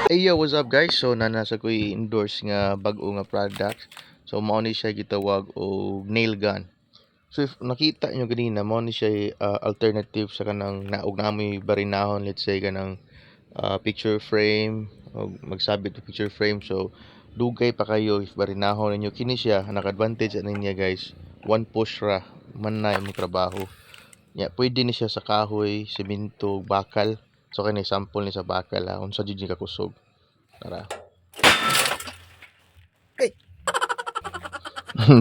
Hey yo, what's up guys? So nasa ko i-endorse nga bag-o nga product. So mao ni siya gitawag og nail gun. So if nakita nyo ganina, mao ni siya alternative sa kanang naog namoy barinahon, let's say kanang picture frame o magsabit og picture frame. So dugay pa kayo if barinahon ninyo kini siya. Naka-advantage ano niya guys. One push ra man na imong trabaho. Pwede ni siya sa kahoy, semento, bakal. So kani sample ni sa bakal ha, unsa jud ni kakusog. Tara.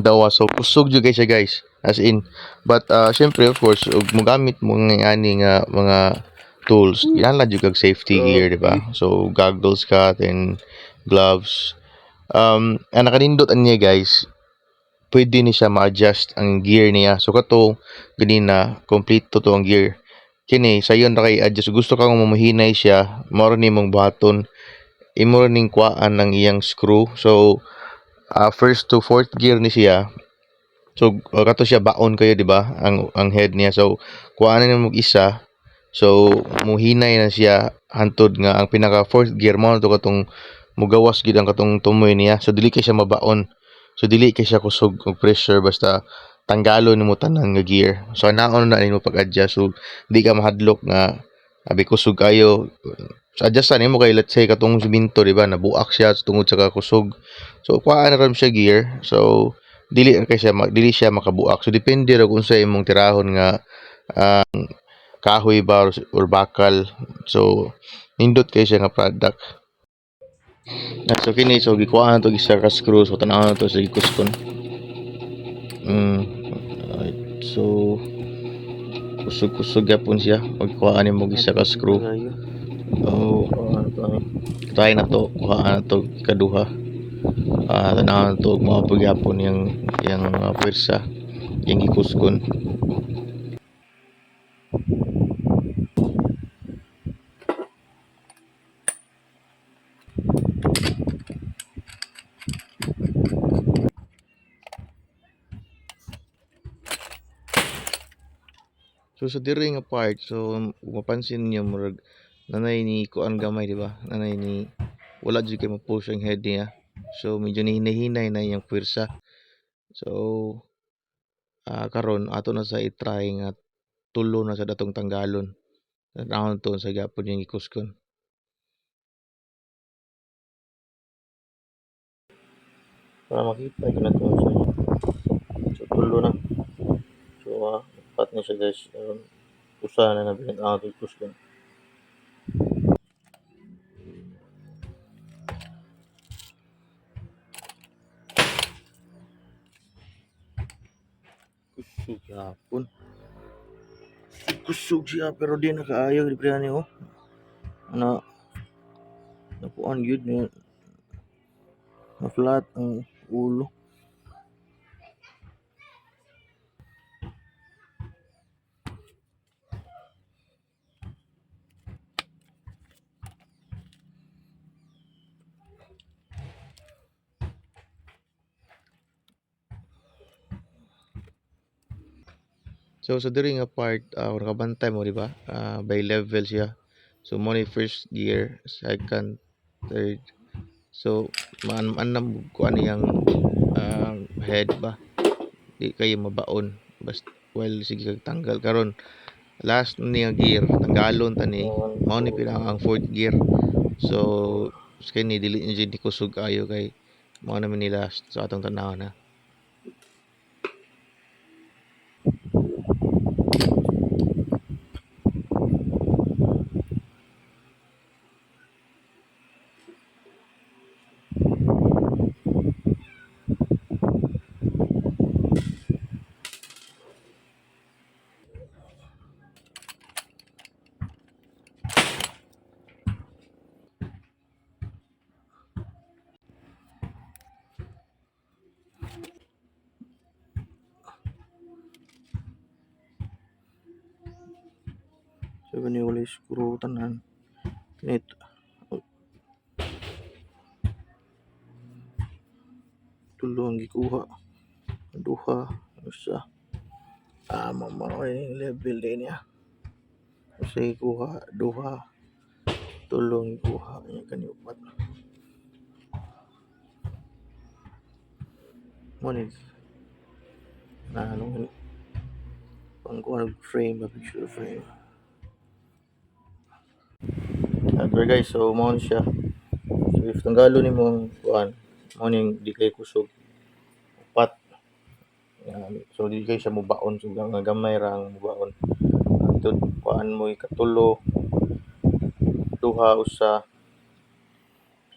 Dawa so kusog jud siya guys, as in. But syempre of course ug mogamit mo nga ani nga mga tools kinahanglan jud kag safety gear, di ba? So goggles ka, then gloves. Ang nakanindot niya guys, pwede ni siya ma-adjust ang gear niya. So kato ganina kompleto to ang gear. Kini sayon ra kay adjust, gusto kang mamuhinay siya, mao ni mong buhaton, imo ning kuhaan ng iyang screw. So first to fourth gear ni siya. So kato siya baon kayo, di ba? Ang head niya. So kuha na mo isa. So muhinay na siya hantod nga ang pinaka fourth gear mo to katong mugawas gid ang katong tumoy niya. So dili kay siya mabaon. So dili kay siya kusog og pressure basta tanggalon nimo tanan nga gear. So naon na nimo pag-adjust. So di ka mahadlok nga abi kusog kayo. So adjustan nimo kay let's say katong siminto, di ba? Nabuak siya tungod sa kakusog. So kuha na ram siya gear. So dili siya makabuak. So depende ra kung sa imong tirahon nga kahoy ba or bakal. So nindot kay siya nga product. So kini so gikuha na to isa ka screw. So tanaw na to sa gikuskon. Alright. So kusog-kusog yapon siya. Magkuha ni mo isa ka screw. Oh, try na to. Kuha na to ikaduha. Tanaw na to maapog yapon yang pwersa yung gikuskon. So sa diri nga part, so mapansin niyo murag nanay ni kuan gamay, di ba? Nanay ni wala jud kay mo-push ang head niya. So medyo nihinay-hinay na iyang pwersa. So karon ato na sa i-try nga tulo na sa datong tanggalon. Round to sa gapon yung ikuskon. Para makita yun na to sa inyo. So tulo na. So pat na siya guys. Usa na na binag ikuskon. Kusog yapon. Kusog siya pero di nakaayo di pre ani oh. Ano nakuan yun niya na flat ang ulo. So sa diri nga part, nakabantay mo, di ba? By level siya. So mo ni first gear, second, third. So man ko ano yung head ba? Di kayo mabaon. Basta well sige kag tanggal karon. Last niya gear, tanggalon tani. Mao ni pinaka ang fourth gear. So kini dili ni jud kusog kayo kay mao naman ni last sa atong tanaw na. So kani wala screw tanan. Net tulo ang gikuha. Duha, usa. Mamaroy level din niya. Kasi kuha duha. tulong buha niya kani upat. Mo ni na ano pang kuha frame, picture frame. Adver guys, so mo ni siya. So if tanggalo nimo ang kuan, mo ning di kay kusog upat. Yan. So di kay siya mubaon, so nga gamay ra ang mubaon. Antod kuan mo ikatulo, duha, usa.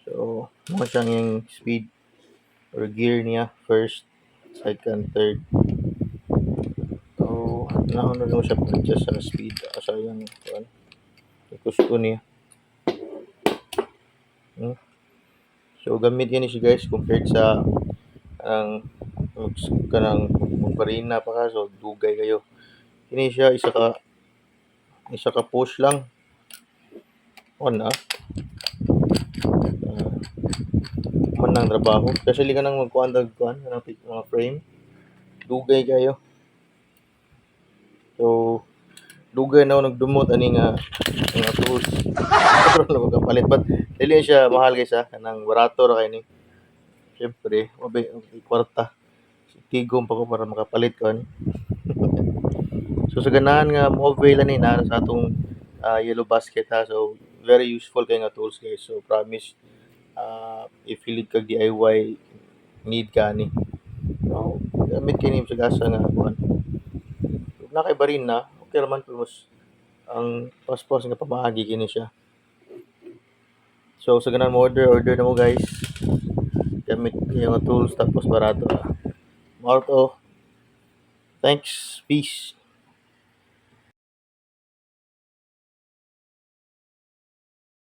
So mo siyang yung speed or gear niya, first, second, third. So nahon na mo siya adjust sa speed sa yung kuan. Gusto niya. So gamit yan siya guys compared sa ang kanang magparina pa ka, so dugay kayo. Kini siya isa ka push lang on man ang trabaho kasi li ka nang magkuan kuan kanang mga frame dugay kayo. So dugay na ako nagdumot ani nga mga tools pero na magkapalit, but dili siya mahal guys kanang barato ra kay ni. Syempre mabay kwarta tigom pa ko para makapalit ko ani. So sa ganahan nga mo avail ani na sa atong yellow basket so very useful kay nga tools guys. So promise if hilig kag DIY need ka ni. So gamit kini sa gasa nga kuan. Kung na kay barin na okay raman pero mas ang paspos nga pamaagi kini siya. So sa ganahan mo order na mo guys. Gamit yung tools tapos barato. Marto. Thanks. Peace.